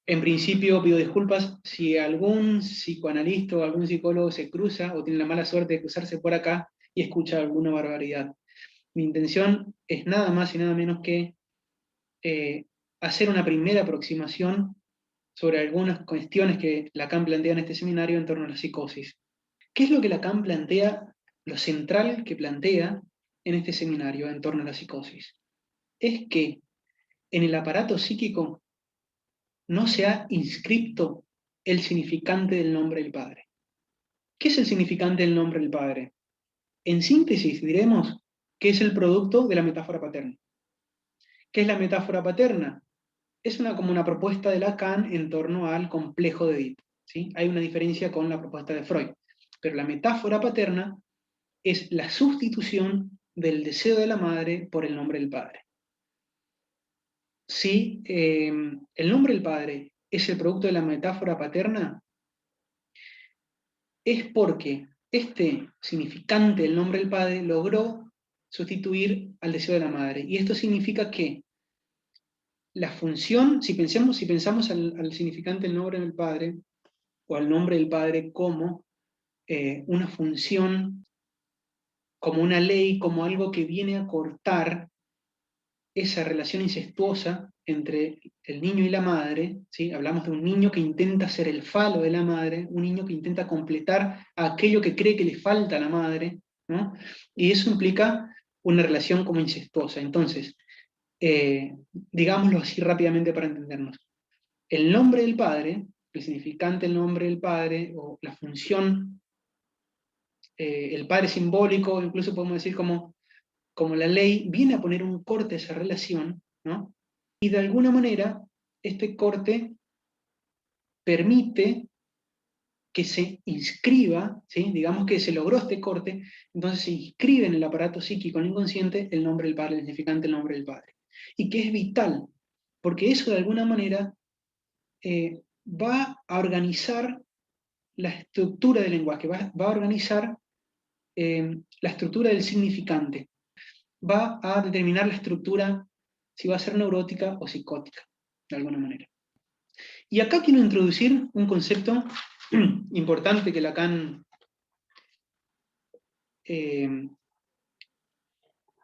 En principio pido disculpas si algún psicoanalista o algún psicólogo se cruza o tiene la mala suerte de cruzarse por acá y escucha alguna barbaridad. Mi intención es nada más y nada menos que hacer una primera aproximación sobre algunas cuestiones que Lacan plantea en este seminario en torno a la psicosis. ¿Qué es lo que Lacan plantea, lo central que plantea en este seminario en torno a la psicosis? Es que en el aparato psíquico no se ha inscripto el significante del nombre del Padre. ¿Qué es el significante del nombre del Padre? En síntesis, diremos que es el producto de la metáfora paterna. ¿Qué es la metáfora paterna? Es como una propuesta de Lacan en torno al complejo de Edipo. ¿Sí? Hay una diferencia con la propuesta de Freud, pero la metáfora paterna es la sustitución del deseo de la madre por el nombre del padre. Si el nombre del padre es el producto de la metáfora paterna, es porque este significante del nombre del padre logró sustituir al deseo de la madre. Y esto significa que la función, si pensamos al significante del nombre del padre, o al nombre del padre como una función, como una ley, como algo que viene a cortar esa relación incestuosa entre el niño y la madre, ¿sí? Hablamos de un niño que intenta ser el falo de la madre, un niño que intenta completar aquello que cree que le falta a la madre, ¿no? Y eso implica una relación como incestuosa. Entonces, digámoslo así rápidamente para entendernos. El nombre del padre, el significante del nombre del padre, o la función, el padre simbólico, incluso podemos decir como la ley, viene a poner un corte a esa relación, ¿no? Y de alguna manera, este corte permite que se inscriba, ¿sí? Digamos que se logró este corte, entonces se inscribe en el aparato psíquico, en el inconsciente, el nombre del padre, el significante del nombre del padre. Y que es vital, porque eso de alguna manera va a organizar la estructura del lenguaje, va a organizar la estructura del significante, va a determinar la estructura si va a ser neurótica o psicótica, de alguna manera. Y acá quiero introducir un concepto importante que Lacan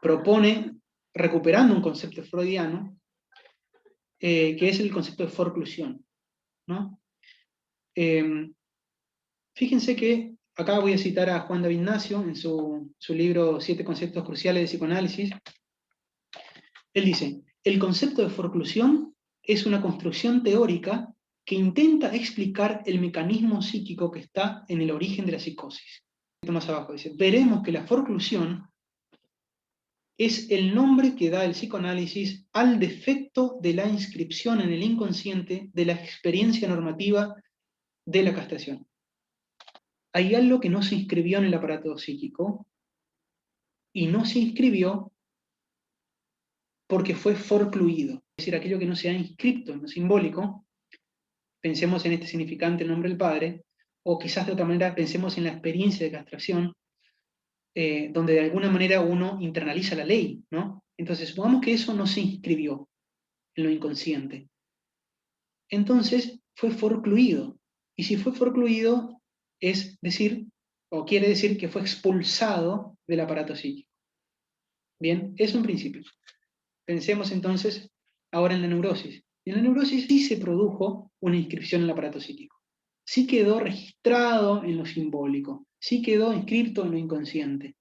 propone, recuperando un concepto freudiano, que es el concepto de forclusión, ¿no? Fíjense que acá voy a citar a Juan David Ignacio en su libro 7 conceptos cruciales de psicoanálisis. Él dice, el concepto de forclusión es una construcción teórica que intenta explicar el mecanismo psíquico que está en el origen de la psicosis. Más abajo dice, veremos que la forclusión es el nombre que da el psicoanálisis al defecto de la inscripción en el inconsciente de la experiencia normativa de la castración. Hay algo que no se inscribió en el aparato psíquico y no se inscribió porque fue forcluido, es decir, aquello que no se ha inscrito en lo simbólico. Pensemos en este significante, el nombre del padre, o quizás de otra manera pensemos en la experiencia de castración, donde de alguna manera uno internaliza la ley, ¿no? Entonces, supongamos que eso no se inscribió en lo inconsciente. Entonces, fue forcluido. Y si fue forcluido, es decir, o quiere decir que fue expulsado del aparato psíquico. Bien, es un principio. Pensemos entonces ahora en la neurosis. En la neurosis sí se produjo una inscripción en el aparato psíquico. Sí quedó registrado en lo simbólico. Sí quedó inscrito en lo inconsciente.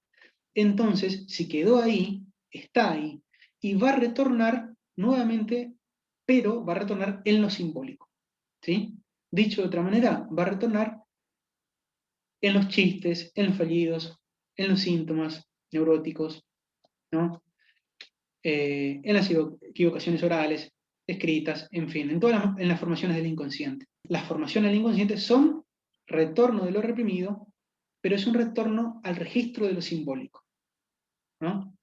Entonces, si quedó ahí, está ahí. Y va a retornar nuevamente, pero va a retornar en lo simbólico. ¿Sí? Dicho de otra manera, va a retornar en los chistes, en los fallidos, en los síntomas neuróticos, ¿no? En las equivocaciones orales, escritas, en fin, en las formaciones del inconsciente. Las formaciones del inconsciente son retorno de lo reprimido, pero es un retorno al registro de lo simbólico, ¿no?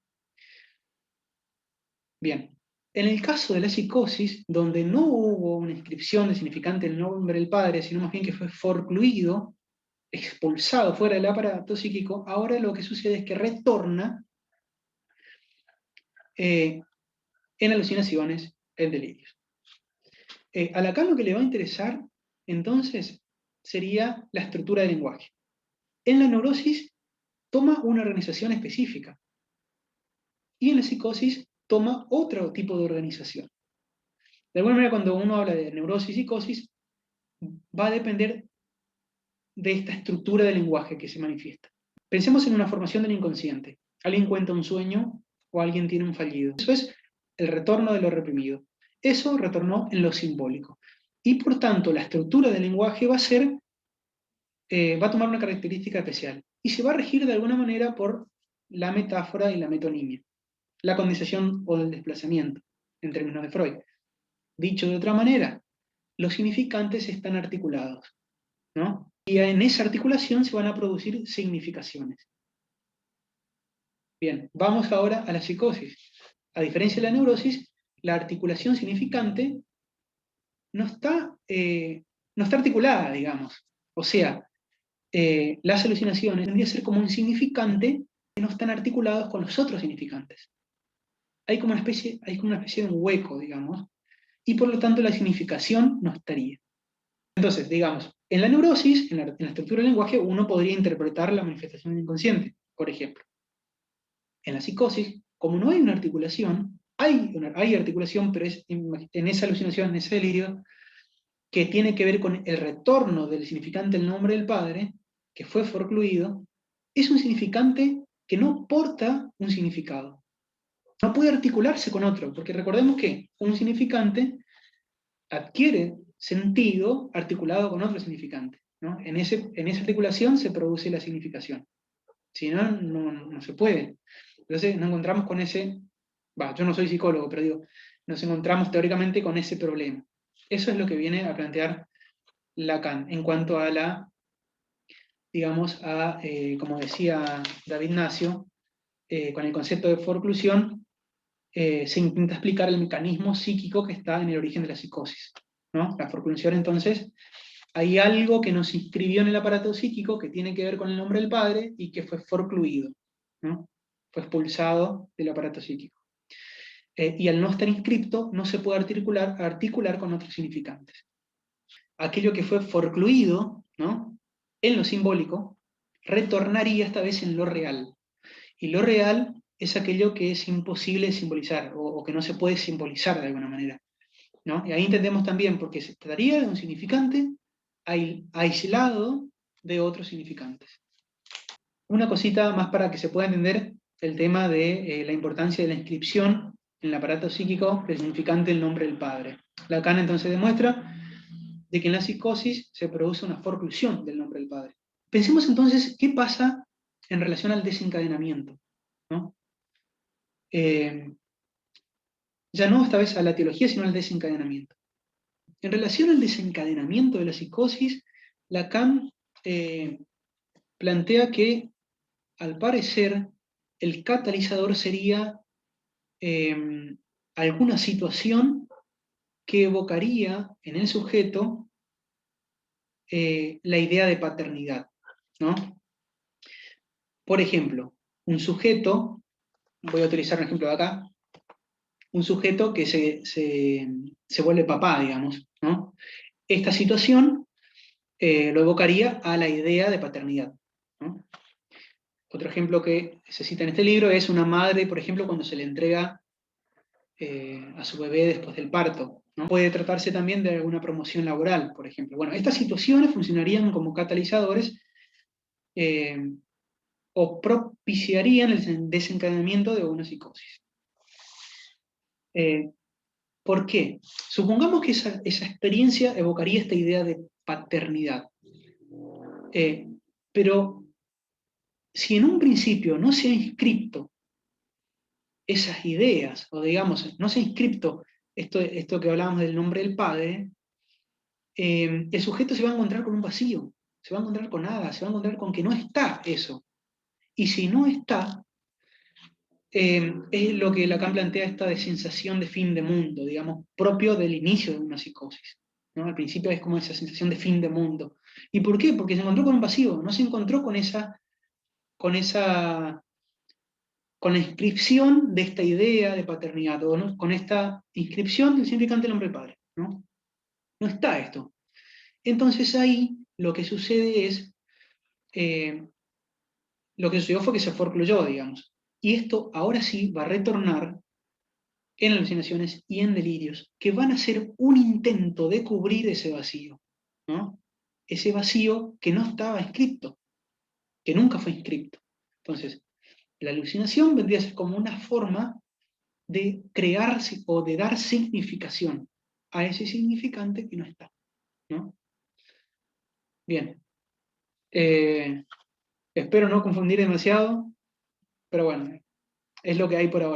Bien, en el caso de la psicosis, donde no hubo una inscripción de significante en el nombre del padre, sino más bien que fue forcluido, expulsado fuera del aparato psíquico, ahora lo que sucede es que retorna en alucinaciones, en delirios. A Lacan lo que le va a interesar, entonces, sería la estructura del lenguaje. En la neurosis toma una organización específica, y en la psicosis toma otro tipo de organización. De alguna manera, cuando uno habla de neurosis y psicosis, va a depender de esta estructura del lenguaje que se manifiesta. Pensemos en una formación del inconsciente. Alguien cuenta un sueño o alguien tiene un fallido. Eso es el retorno de lo reprimido. Eso retornó en lo simbólico. Y por tanto, la estructura del lenguaje va a tomar una característica especial. Y se va a regir de alguna manera por la metáfora y la metonimia. La condensación o el desplazamiento, en términos de Freud. Dicho de otra manera, los significantes están articulados, ¿no? Y en esa articulación se van a producir significaciones. Bien, vamos ahora a la psicosis. A diferencia de la neurosis, la articulación significante no está articulada, digamos. O sea, las alucinaciones tendrían que ser como un significante que no están articulados con los otros significantes. Hay como una especie de un hueco, digamos, y por lo tanto la significación no estaría. Entonces, digamos, en la neurosis, en la estructura del lenguaje, uno podría interpretar la manifestación del inconsciente, por ejemplo. En la psicosis, como no hay una articulación, hay articulación, pero es en esa alucinación, en ese delirio, que tiene que ver con el retorno del significante del nombre del padre, que fue forcluido, es un significante que no porta un significado. No puede articularse con otro, porque recordemos que un significante adquiere sentido articulado con otro significante, ¿no? En esa articulación se produce la significación. Si no, no se puede. Entonces nos encontramos con yo no soy psicólogo, pero digo, nos encontramos teóricamente con ese problema. Eso es lo que viene a plantear Lacan en cuanto a como decía David Nacio, con el concepto de forclusión, se intenta explicar el mecanismo psíquico que está en el origen de la psicosis, ¿no? La forclusión, entonces, hay algo que nos inscribió en el aparato psíquico que tiene que ver con el nombre del padre y que fue forcluido, ¿no? Fue expulsado del aparato psíquico. Y al no estar inscripto, no se puede articular con otros significantes. Aquello que fue forcluido, ¿no?, en lo simbólico, retornaría esta vez en lo real. Y lo real es aquello que es imposible de simbolizar, o que no se puede simbolizar de alguna manera, ¿no? Y ahí entendemos también, porque se trataría de un significante aislado de otros significantes. Una cosita más para que se pueda entender el tema de la importancia de la inscripción en el aparato psíquico del significante del nombre del padre. Lacan entonces demuestra de que en la psicosis se produce una forclusión del nombre del padre. Pensemos entonces qué pasa en relación al desencadenamiento, ¿no? Ya no esta vez a la teología, sino al desencadenamiento. En relación al desencadenamiento de la psicosis, Lacan plantea que, al parecer, el catalizador sería alguna situación que evocaría en el sujeto la idea de paternidad, ¿no? Por ejemplo, un sujeto, voy a utilizar un ejemplo de acá, un sujeto que se vuelve papá, digamos, ¿no? Esta situación lo evocaría a la idea de paternidad, ¿no? Otro ejemplo que se cita en este libro es una madre, por ejemplo, cuando se le entrega a su bebé después del parto, ¿no? Puede tratarse también de alguna promoción laboral, por ejemplo. Bueno, estas situaciones funcionarían como catalizadores o propiciarían el desencadenamiento de una psicosis. ¿Por qué? Supongamos que esa experiencia evocaría esta idea de paternidad. Pero si en un principio no se ha inscripto esas ideas, o digamos, no se ha inscripto esto que hablábamos del nombre del padre, el sujeto se va a encontrar con un vacío, se va a encontrar con nada, se va a encontrar con que no está eso. Y si no está, es lo que Lacan plantea, esta de sensación de fin de mundo, digamos, propio del inicio de una psicosis, ¿no? Al principio es como esa sensación de fin de mundo. ¿Y por qué? Porque se encontró con un vacío, no se encontró con la inscripción de esta idea de paternidad, o ¿no?, con esta inscripción del significante del nombre del padre, ¿no? no está esto. Entonces ahí lo que sucede es, lo que sucedió fue que se forcluyó, digamos. Y esto ahora sí va a retornar en alucinaciones y en delirios, que van a ser un intento de cubrir ese vacío, ¿no? Ese vacío que no estaba inscripto, que nunca fue inscripto. Entonces, la alucinación vendría a ser como una forma de crear o de dar significación a ese significante que no está, ¿no? Bien. Espero no confundir demasiado, pero bueno, es lo que hay por ahora.